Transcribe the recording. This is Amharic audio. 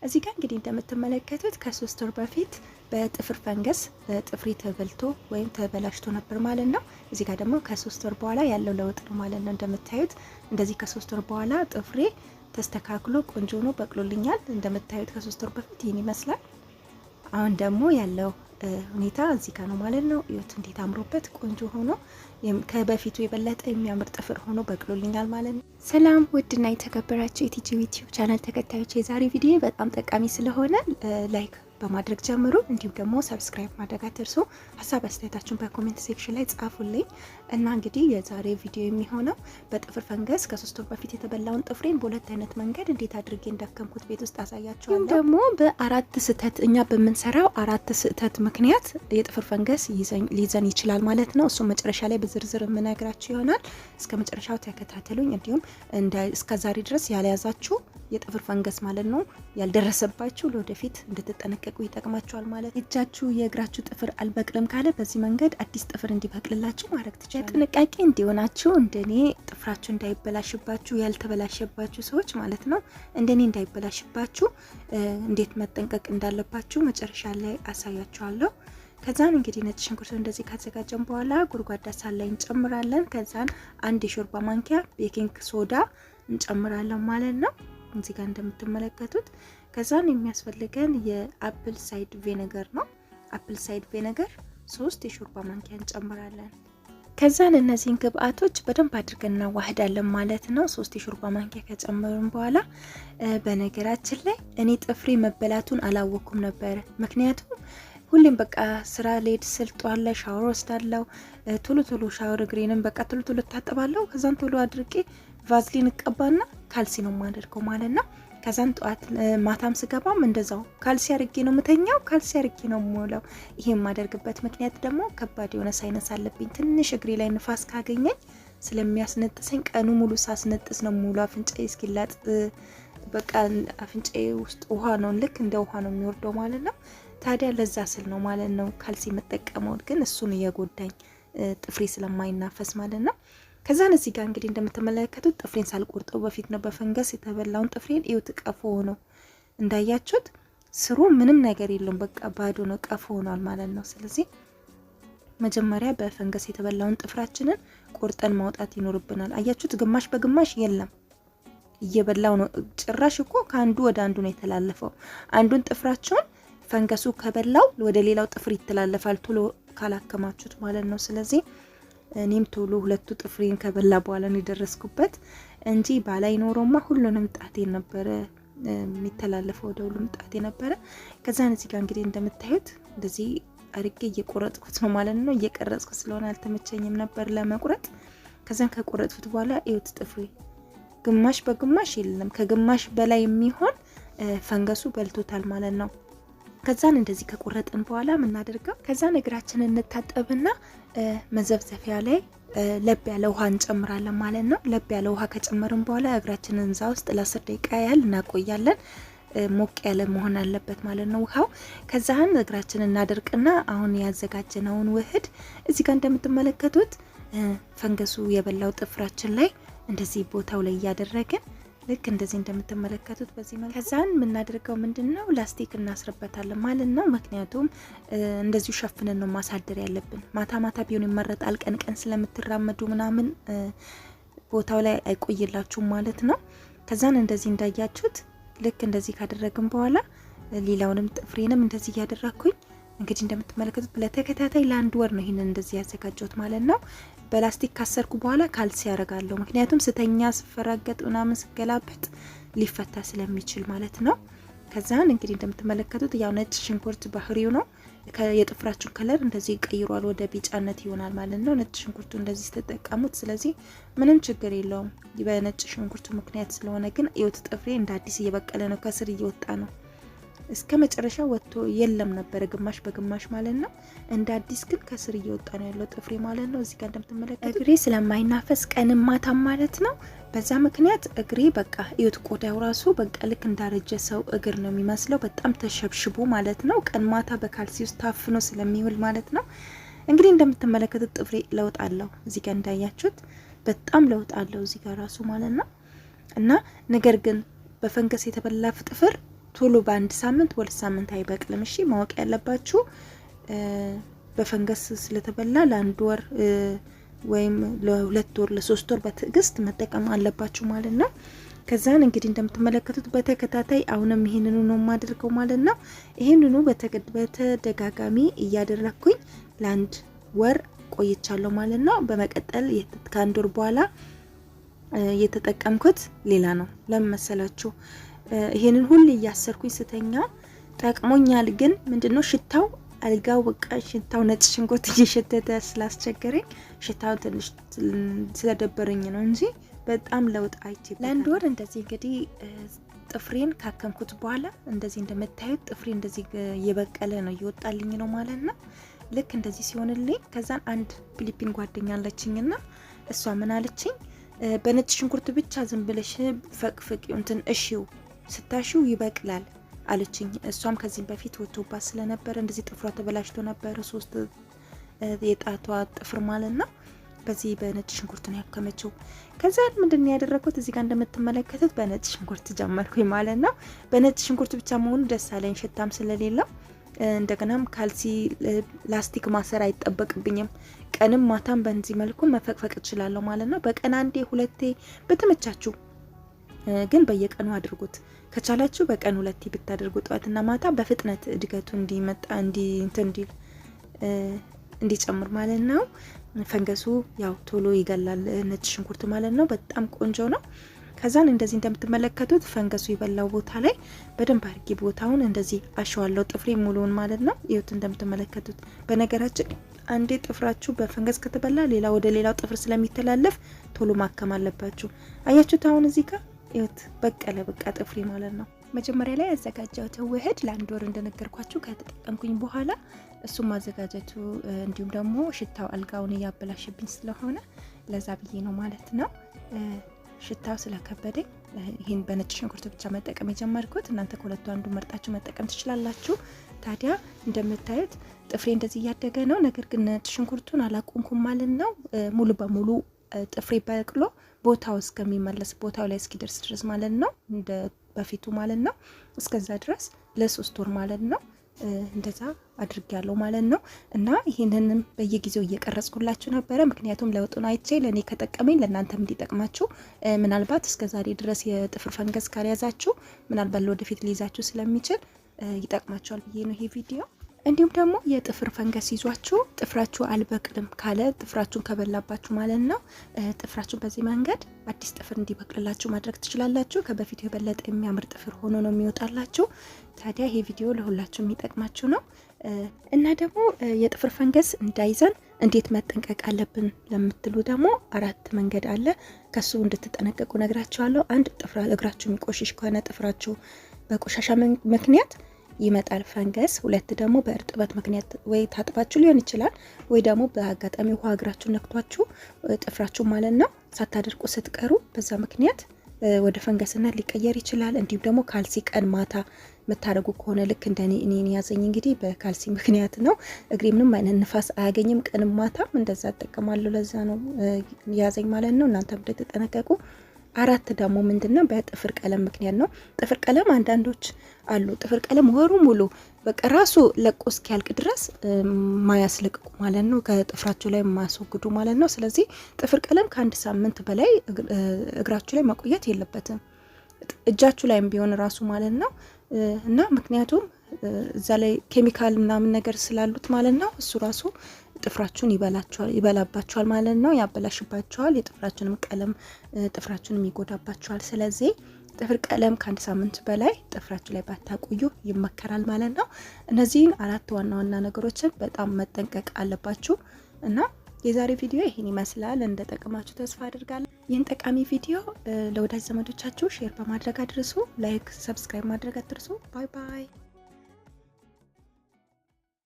እዚህ ጋር እንግዲህ እንደምትመለከቱት ከ3 ወር በፊት በጥፍር ፈንገስ ጥፍሬ ተበልቶ ወይም ተበላሽቶ ነበር ማለት ነው። እዚህ ጋር ደግሞ ከ3 ወር በኋላ ያለው ለውጥ ነው ማለት ነው። እንደምታዩት እንደዚህ ከ3 ወር በኋላ ጥፍሬ ተስተካክሎ ቆንጆ ነው በቅሎልኛል። እንደምታዩት ከ3 ወር በፊት ይህን ይመስላል። አሁን ደግሞ ያለው ሁኔታ እዚህ ጋር ነው ማለት ነው። እዩት እንዴት አምሮበት ቆንጆ ሆኖ ከበፊቱ የበለጠ የሚያምር ጥፍር ሆኖ በቅሎልኛል ማለት ነው። ሰላም ውድና የተከበራችሁ የቲጂ ዩቲዩብ ቻናል ተከታዮች፣ የዛሬ ቪዲዮ በጣም ጠቃሚ ስለሆነ ላይክ በማድረግ ጀምሩ። እንዲሁም ደግሞ ሰብስክራይብ ማድረግ አትርሱ። ሀሳብ አስተያየታችሁን በኮሜንት ሴክሽን ላይ ጻፉልኝ እና እንግዲህ የዛሬ ቪዲዮ የሚሆነው በጥፍር ፈንገስ ከ3 ወር በፊት የተበላውን ጥፍሬን በሁለት አይነት መንገድ እንዴት አድርጌ እንዳከምኩት ቤት ውስጥ አሳያችኋለሁ። ደግሞ በአራት ስህተት እኛ በምንሰራው አራት ስህተት ምክንያት የጥፍር ፈንገስ ሊይዘን ይችላል ማለት ነው። እሱ መጨረሻ ላይ በዝርዝር የምነግራችሁ ይሆናል። እስከ መጨረሻው ተከታተሉኝ። እንዲሁም እስከዛሬ ድረስ ያልያዛችሁ የጥፍር ፈንገስ ማለት ነው ያልደረሰባችሁ ለወደፊት እንድትጠነቀቁ ይጠቅማችኋል ማለት። እጃችሁ የእግራችሁ ጥፍር አልበቅልም ካለ በዚህ መንገድ አዲስ ጥፍር እንዲበቅልላችሁ ማድረግ ትችላላችሁ። ጥንቃቄ እንዲሆናችሁ እንደኔ ጥፍራችሁ እንዳይበላሽባችሁ ያልተበላሸባችሁ ሰዎች ማለት ነው እንደኔ እንዳይበላሽባችሁ እንዴት መጠንቀቅ እንዳለባችሁ መጨረሻ ላይ አሳያችኋለሁ። ከዛን እንግዲህ ነጭ ሽንኩርት እንደዚህ ካዘጋጀን በኋላ ጉድጓዳ ሳህን ላይ እንጨምራለን። ከዛን 1 የሾርባ ማንኪያ ቤኪንግ ሶዳ እንጨምራለን ማለት ነው እዚህ ጋር እንደምትመለከቱት። ከዛን የሚያስፈልገን የአፕል ሳይድ ቪኔገር ነው። አፕል ሳይድ ቪኔገር 3 የሾርባ ማንኪያ እንጨምራለን። ከዛን እነዚህን ግብአቶች በደንብ አድርገን እናዋህዳለን ማለት ነው። 3 የሾርባ ማንኪያ ከጨመርን በኋላ በነገራችን ላይ እኔ ጥፍሬ መበላቱን አላወኩም ነበር። ምክንያቱም ሁሌም በቃ ስራ ልሄድ ስል ጧት ላይ ሻወር ወስዳለሁ። ቶሎ ሻወር እግሬንም በቃ ቶሎ ታጠባለሁ። ከዛን ቶሎ አድርጌ ቫዝሊን እቀባና ካልሲ ነው የማደርገው ማለት ነው። ከዛን ጧት ማታም ስገባም እንደዛው ካልሲ አርጌ ነው ምተኛው፣ ካልሲ አርጌ ነው የምውለው። ይሄ የማደርግበት ምክንያት ደግሞ ከባድ የሆነ ሳይነስ አለብኝ። ትንሽ እግሬ ላይ ንፋስ ካገኘኝ ስለሚያስነጥሰኝ ቀኑ ሙሉ ሳስነጥስ ነው የምውለው። አፍንጫዬ እስኪላጥ በቃ አፍንጫዬ ውስጥ ውሃ ነው ልክ እንደ ውሃ ነው የሚወርደው ማለት ነው። ታዲያ ለዛ ስል ነው ማለት ነው ካልሲ መጠቀመው፣ ግን እሱን እየጎዳኝ ጥፍሬ ስለማይናፈስ ማለት ነው። ከዛን እዚህ ጋር እንግዲህ እንደምትመለከቱት ጥፍሬን ሳልቆርጠው በፊት ነው በፈንገስ የተበላውን ጥፍሬን እዩት፣ ቀፎ ነው እንዳያችሁት። ስሩ ምንም ነገር የለውም፣ በቃ ባዶ ነው፣ ቀፎ ሆኗል ማለት ነው። ስለዚህ መጀመሪያ በፈንገስ የተበላውን ጥፍራችንን ቆርጠን ማውጣት ይኖርብናል። አያችሁት፣ ግማሽ በግማሽ የለም፣ እየበላው ነው። ጭራሽ እኮ ከአንዱ ወደ አንዱ ነው የተላለፈው። አንዱን ጥፍራችሁን ፈንገሱ ከበላው ወደ ሌላው ጥፍር ይተላለፋል፣ ቶሎ ካላከማችሁት ማለት ነው። ስለዚህ እኔም ቶሎ ሁለቱ ጥፍሬን ከበላ በኋላ ነው የደረስኩበት እንጂ ባላይ ኖሮማ ሁሉንም ጣቴን ነበረ የሚተላለፈው፣ ወደ ሁሉም ጣቴ ነበረ። ከዛን እዚህ ጋር እንግዲህ እንደምታዩት እንደዚህ አርጌ እየቆረጥኩት ነው ማለት ነው። እየቀረጽኩት ስለሆነ አልተመቸኝም ነበር ለመቁረጥ። ከዛን ከቆረጥኩት በኋላ እዩት፣ ጥፍሬ ግማሽ በግማሽ የለም፣ ከግማሽ በላይ የሚሆን ፈንገሱ በልቶታል ማለት ነው። ከዛን እንደዚህ ከቆረጥን በኋላ ምናደርገው ከዛን እግራችንን እንታጠብና መዘፍዘፊያ ላይ ለብ ያለ ውሃ እንጨምራለን ማለት ነው። ለብ ያለ ውሃ ከጨመርን በኋላ እግራችንን እዛ ውስጥ ለ10 ደቂቃ ያህል እናቆያለን። ሞቅ ያለ መሆን አለበት ማለት ነው ውሃው። ከዛን እግራችንን እናደርቅና አሁን ያዘጋጀነውን ውህድ እዚህ ጋር እንደምትመለከቱት ፈንገሱ የበላው ጥፍራችን ላይ እንደዚህ ቦታው ላይ እያደረግን ልክ እንደዚህ እንደምትመለከቱት በዚህ መልኩ ከዛን የምናደርገው ምንድነው ላስቲክ እናስርበታለን ማለት ነው። ምክንያቱም እንደዚሁ ሸፍነን ነው ማሳደር ያለብን። ማታ ቢሆን ይመረጣል። ቀን ስለምትራመዱ ምናምን ቦታው ላይ አይቆይላችሁም ማለት ነው። ከዛን እንደዚህ እንዳያችሁት ልክ እንደዚህ ካደረግን በኋላ ሌላውንም ጥፍሬንም እንደዚህ እያደረኩኝ እንግዲህ እንደምትመለከቱት ለተከታታይ ለ1 ወር ነው ይሄንን እንደዚህ ያዘጋጀሁት ማለት ነው። በላስቲክ ካሰርኩ በኋላ ካልሲ ያደርጋለሁ። ምክንያቱም ስተኛ ስፈራገጥ ምናምን ስገላበጥ ሊፈታ ስለሚችል ማለት ነው። ከዛን እንግዲህ እንደምትመለከቱት ያው ነጭ ሽንኩርት ባህሪው ነው የጥፍራችሁን ከለር እንደዚህ ቀይሯል፣ ወደ ቢጫነት ይሆናል ማለት ነው ነጭ ሽንኩርቱ እንደዚህ ተጠቀሙት። ስለዚህ ምንም ችግር የለውም በነጭ ሽንኩርቱ ምክንያት ስለሆነ። ግን እዩት፣ ጥፍሬ እንደ አዲስ እየበቀለ ነው፣ ከስር እየወጣ ነው። እስከ መጨረሻ ወጥቶ የለም ነበር ግማሽ በግማሽ ማለት ነው። እንደ አዲስ ግን ከስር እየወጣ ነው ያለው ጥፍሬ ማለት ነው። እዚህ ጋር እንደምትመለከቱት እግሬ ስለማይናፈስ ቀንም ማታም ማለት ነው። በዛ ምክንያት እግሬ በቃ እዩት፣ ቆዳው ራሱ በቃ ልክ እንዳረጀ ሰው እግር ነው የሚመስለው፣ በጣም ተሸብሽቦ ማለት ነው። ቀን ማታ በካልሲ ውስጥ ታፍኖ ስለሚውል ማለት ነው። እንግዲህ እንደምትመለከቱት ጥፍሬ ለውጥ አለው። እዚህ ጋር እንዳያችሁት በጣም ለውጥ አለው እዚህ ጋር ራሱ ማለት ነው። እና ነገር ግን በፈንገስ የተበላ ጥፍር ቶሎ በአንድ ሳምንት ወደ ሳምንት አይበቅልም። እሺ ማወቅ ያለባችሁ በፈንገስ ስለተበላ ለአንድ ወር ወይም ለ2 ወር ለ3 ወር በትዕግስት መጠቀም አለባችሁ ማለት ነው። ከዛን እንግዲህ እንደምትመለከቱት በተከታታይ አሁንም ይሄንኑ ነው ማድርገው ማለት ነው። ይሄንኑ በተደጋጋሚ እያደረኩኝ ለአንድ ወር ቆይቻለሁ ማለት ነው። በመቀጠል ከአንድ ወር በኋላ የተጠቀምኩት ሌላ ነው። ለምን መሰላችሁ? ይሄንን ሁሉ እያሰርኩኝ ስተኛ ጠቅሞኛል። ግን ምንድነው ሽታው አልጋው በቃ ሽታው ነጭ ሽንኩርት እየሸተተ ስላስቸገረኝ ሽታው ትንሽ ስለደበረኝ ነው እንጂ በጣም ለውጥ አይቼ ለአንድ ወር እንደዚህ እንግዲህ ጥፍሬን ካከምኩት በኋላ እንደዚህ እንደምታዩት ጥፍሬ እንደዚህ እየበቀለ ነው እየወጣልኝ ነው ማለት ነው። ልክ እንደዚህ ሲሆንልኝ ከዛን አንድ ፊሊፒን ጓደኛ አለችኝና እሷ ምን አለችኝ? በነጭ ሽንኩርት ብቻ ዝም ብለሽ ፈቅፍቂው እንትን እሺው ስታሺው ይበቅላል አለችኝ። እሷም ከዚህ በፊት ወጥቶባት ስለነበር እንደዚህ ጥፍሯ ተበላሽቶ ነበር 3 የጣቷ ጥፍር ማለት ነው። በዚህ በነጭ ሽንኩርት ነው ያከመችው። ከዛ ምንድነው ያደረኩት? እዚህ ጋር እንደምትመለከቱት በነጭ ሽንኩርት ጀመርኩኝ ማለት ነው። በነጭ ሽንኩርት ብቻ መሆኑ ደስ አለኝ ሽታም ስለሌለው። እንደገናም ካልሲ ላስቲክ ማሰር አይጠበቅብኝም። ቀንም ማታም በእንዚህ መልኩ መፈቅፈቅ እችላለሁ ማለት ነው። በቀን አንዴ 2 ብትመቻችሁ፣ ግን በየቀኑ አድርጉት። ከቻላችሁ በቀን 2 ብታደርጉ ጠዋትና ማታ በፍጥነት እድገቱ እንዲመጣ እንዲጨምር ማለት ነው። ፈንገሱ ያው ቶሎ ይገላል ነጭ ሽንኩርት ማለት ነው። በጣም ቆንጆ ነው። ከዛን እንደዚህ እንደምትመለከቱት ፈንገሱ የበላው ቦታ ላይ በደንብ አድርጌ ቦታውን እንደዚህ አሸዋለሁ ጥፍሬ ሙሉውን ማለት ነው። ይሁት እንደምትመለከቱት። በነገራችን አንዴ ጥፍራችሁ በፈንገስ ከተበላ ሌላ ወደ ሌላው ጥፍር ስለሚተላለፍ ቶሎ ማከም አለባችሁ። አያችሁት? አሁን እዚህ ጋር ይሁት በቀለ በቃ ጥፍሬ ማለት ነው። መጀመሪያ ላይ ያዘጋጀሁት ውህድ ለአንድ ወር እንደነገርኳችሁ ከተጠቀምኩኝ በኋላ እሱም ማዘጋጀቱ እንዲሁም ደግሞ ሽታው አልጋውን እያበላሽብኝ ስለሆነ ለዛ ብዬ ነው ማለት ነው። ሽታው ስለከበደኝ ይሄን በነጭ ሽንኩርት ብቻ መጠቀም የጀመርኩት። እናንተ ከሁለቱ አንዱ መርጣችሁ መጠቀም ትችላላችሁ። ታዲያ እንደምታዩት ጥፍሬ እንደዚህ እያደገ ነው። ነገር ግን ነጭ ሽንኩርቱን አላቆምኩም ማለት ነው። ሙሉ በሙሉ ጥፍሬ በቅሎ ቦታው እስከሚመለስ ቦታው ላይ እስኪደርስ ድረስ ማለት ነው፣ እንደ በፊቱ ማለት ነው። እስከዛ ድረስ ለ3 ወር ማለት ነው እንደዛ አድርጌያለሁ ማለት ነው። እና ይሄንንም በየጊዜው እየቀረጽኩላችሁ ነበረ። ምክንያቱም ለውጡን አይቼ ለኔ ከጠቀመኝ ለእናንተም እንዲጠቅማችሁ፣ ምናልባት እስከዛሬ ድረስ የጥፍር ፈንገስ ካልያዛችሁ ምናልባት ለወደፊት ሊይዛችሁ ስለሚችል ይጠቅማችኋል ብዬ ነው ይሄ ቪዲዮ። እንዲሁም ደግሞ የጥፍር ፈንገስ ይዟችሁ ጥፍራችሁ አልበቅልም ካለ ጥፍራችሁን ከበላባችሁ ማለት ነው ጥፍራችሁን በዚህ መንገድ አዲስ ጥፍር እንዲበቅልላችሁ ማድረግ ትችላላችሁ። ከበፊቱ የበለጠ የሚያምር ጥፍር ሆኖ ነው የሚወጣላችሁ። ታዲያ ይሄ ቪዲዮ ለሁላችሁ የሚጠቅማችሁ ነው። እና ደግሞ የጥፍር ፈንገስ እንዳይዘን እንዴት መጠንቀቅ አለብን ለምትሉ ደግሞ 4 መንገድ አለ። ከሱ እንድትጠነቀቁ ነግራችኋለሁ። 1 እግራችሁ የሚቆሽሽ ከሆነ ጥፍራችሁ በቆሻሻ ምክንያት ይመጣል ፈንገስ። 2 ደግሞ በእርጥበት ምክንያት ወይ ታጥባችሁ ሊሆን ይችላል፣ ወይ ደግሞ በአጋጣሚ ውሃ እግራችሁ ነክቷችሁ ጥፍራችሁ ማለት ነው ሳታደርቁ ስትቀሩ በዛ ምክንያት ወደ ፈንገስነት ሊቀየር ይችላል። እንዲሁም ደግሞ ካልሲ ቀን ማታ መታረጉ ከሆነ ልክ እንደኔ እኔን ያዘኝ እንግዲህ በካልሲ ምክንያት ነው። እግሬ ምንም አይነት ንፋስ አያገኝም ቀን ማታም እንደዛ ተጠቀማለሁ። ለዛ ነው ያዘኝ ማለት ነው። እናንተም እንድትጠነቀቁ። 4 ደግሞ ምንድነው በጥፍር ቀለም ምክንያት ነው። ጥፍር ቀለም አንዳንዶች አሉ ጥፍር ቀለም ወሩ ሙሉ በቃ ራሱ ለቆ እስኪያልቅ ድረስ ማያስለቅቁ ማለት ነው፣ ከጥፍራቸው ላይ ማስወግዱ ማለት ነው። ስለዚህ ጥፍር ቀለም ከ1 ሳምንት በላይ እግራችሁ ላይ መቆየት የለበትም፣ እጃችሁ ላይም ቢሆን ራሱ ማለት ነው። እና ምክንያቱም እዛ ላይ ኬሚካል ምናምን ነገር ስላሉት ማለት ነው እሱ ራሱ ጥፍራችሁን ይበላባችኋል ማለት ነው፣ ያበላሽባችኋል። የጥፍራችሁንም ቀለም ጥፍራችሁንም ይጎዳባችኋል። ስለዚህ ጥፍር ቀለም ከ1 ሳምንት በላይ ጥፍራችሁ ላይ ባታቆዩ ይመከራል ማለት ነው። እነዚህን 4 ዋና ዋና ነገሮችን በጣም መጠንቀቅ አለባችሁ። እና የዛሬ ቪዲዮ ይሄን ይመስላል። እንደጠቀማችሁ ተስፋ አድርጋለሁ። ይህን ጠቃሚ ቪዲዮ ለወዳጅ ዘመዶቻችሁ ሼር በማድረግ አድርሱ። ላይክ፣ ሰብስክራይብ ማድረግ አትርሱ። ባይ ባይ።